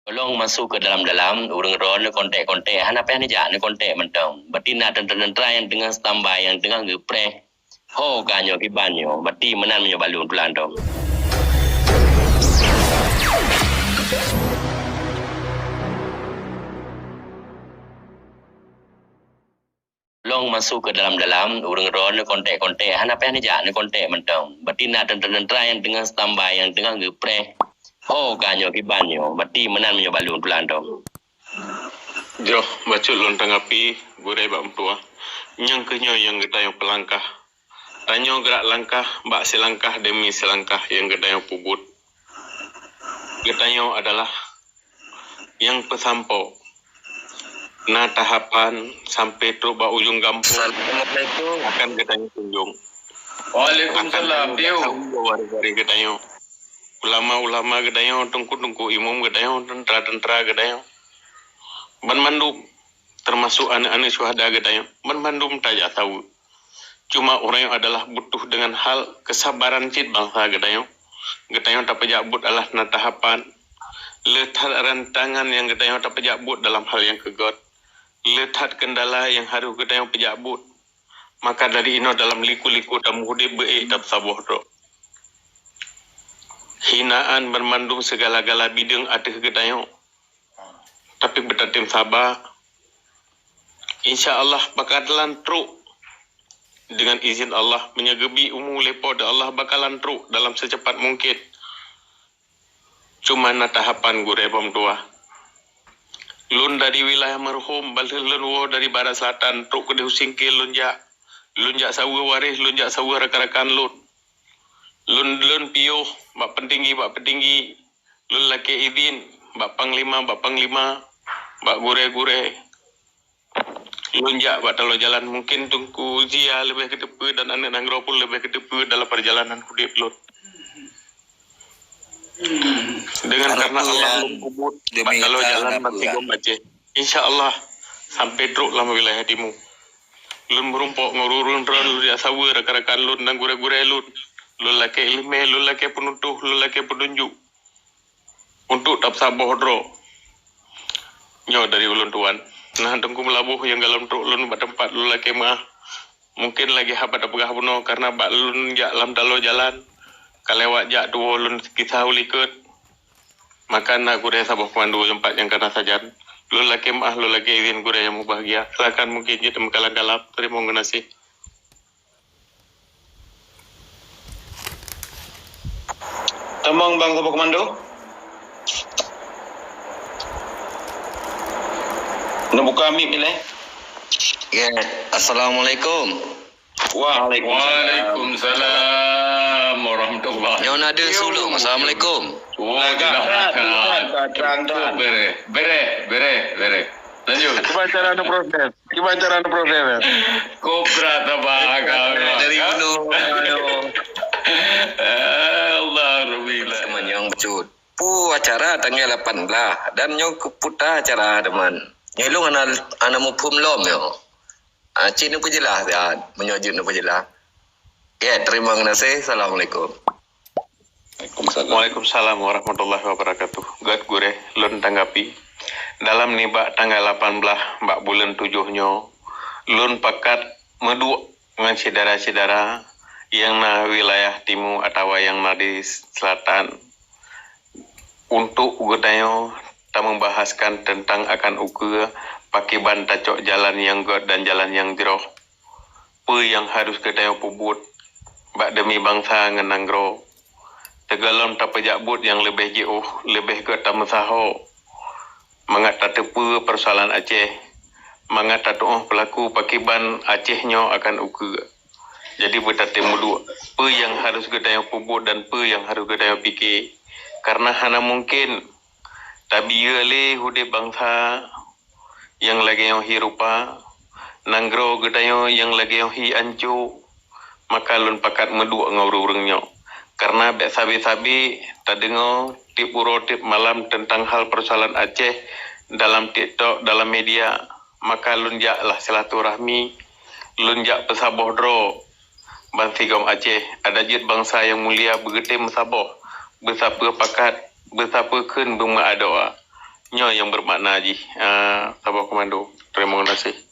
Tolong masuk ke dalam-dalam, urang ron kontek-kontek. Han apa yang dijak ni kontek mentang. Berarti nak tentera yang tengah standby, yang tengah ngepres. Ho kanyo kibanyo. Berarti menan menyo balun tulan tu. Tolong masuk ke dalam-dalam, urang ron kontek-kontek. Han apa yang dijak ni kontek mentang. Berarti nak tentera yang tengah standby, yang tengah ngepres. Ho kanyo kibanyo. Berarti menan menyo balun tulan tu. Joh, baca lon tanggapi, gurai bak mentua. Yang kenyo yang gedayang pelangkah. Tanyo gerak langkah, bak selangkah demi selangkah yang gedayang pubut. Gedayang adalah yang pesampau. Nah tahapan sampai tu bak ujung kampung. Assalamualaikum. Akan gedayang tunjung. Waalaikumsalam. Piu. Dari gedayang. Ulama-ulama gedayang, tungku-tungku imam gedayang, tentera-tentera gedayang. Bandung termasuk anak-anak syuhada gedayang. Bandung tajak tahu. Cuma orang yang adalah butuh dengan hal kesabaran cid bangsa gedayang. Gedayang tak pejabut adalah tahapan. Letak rantangan yang gedayang tak pejabut dalam hal yang kegot. Letak kendala yang harus gedayang pejabut. Maka dari ino dalam liku-liku dan muhudib be'ik tak sabuh dok. Hinaan bermandung segala-gala bidang ada gedayang. Tapi bertatim sabar. InsyaAllah bakalan truk. Dengan izin Allah menyegebi umur lepo dan Allah bakalan truk dalam secepat mungkin. Cuma na tahapan gurai bom tua. Lun dari wilayah merhum, balik lun wo dari barat selatan, truk ke singkil lunjak. Lunjak sawa waris, lunjak sawa rakan-rakan lun. Lun piuh, bak pentinggi. Lun laki izin, bak panglima. Bak gure-gure. Lunjak bak talo jalan mungkin tungku Zia lebih ke depan dan anak nanggro pun lebih ke depan dalam perjalanan hudip lun. Dengan karena Allah kubut bak talo jalan mati gombace. InsyaAllah sampai truk lama wilayah timu. Lun merumpok ngururun ron lun ya sawa rakan-rakan lun dan gure-gure lun. Lun laki ilmeh, lun laki penutuh, lun laki penunjuk. Untuk tak saboh dro. Nyo dari ulun tuan. Nah tengku melabuh yang dalam truk lun bertempat lun laki mah. Mungkin lagi habat apakah puno karena bak lun jak lam dalo jalan. Kalewat jak dua lun kisah ulikut. Maka nak gure saboh pemandu tempat yang kena sajan. Lun laki mah, lun laki izin gure yang bahagia. Silakan mungkin je temkalang-kalap. Terima kasih. Tamang bang Sopo Komando. Nak buka mic ni leh. Ya, Assalamualaikum. Waalaikumsalam warahmatullahi. Nyo nada sulung. Assalamualaikum. Terang tu. Bere. Lanjut. Gimana cara proses? Kobra tabah Dari gunung. Allah Rabbillah. Teman yang cut. Pu acara tanggal 18 dan nyo keputar acara teman. Nyelung ana mupum lom yo. Cik nu jelas ya, menyojud nu jelas. Ya, terima kasih. Assalamualaikum. Waalaikumsalam warahmatullahi wabarakatuh. Gad gure lun tanggapi. Dalam nibak tanggal 18 mbak bulan 7 nyo. Lun pakat medu dengan saudara-saudara yang na wilayah timur atau yang na di selatan. Untuk ugedayo tak membahaskan tentang akan ukur pakai ban tacok jalan yang god dan jalan yang jeroh. Apa yang harus kita pubut bak demi bangsa ngenanggro. Tegalon tak pejabut yang lebih jauh, lebih ke tamusaho. Mangat tak tepu persoalan Aceh. Mangat tak pelaku pakai ban Acehnya akan ukur. Jadi bertati mudu. Apa yang harus kita pubut dan apa yang harus kita fikir. Karena hana mungkin tapi le hudip bangsa yang lagi yang hirupa nanggro gedayo yang lagi yang hi ancu maka lun pakat medu ngururungnya karena bek sabi-sabi tadengo tip uro tip malam tentang hal persoalan Aceh dalam TikTok dalam media maka lun jak lah silaturahmi lun jak pesaboh dro bansigom Aceh ada jid bangsa yang mulia begitu mesaboh bersapa pakat betapa kun bunga doa nyo yang bermakna Haji. Tabah Komando. Terima kasih.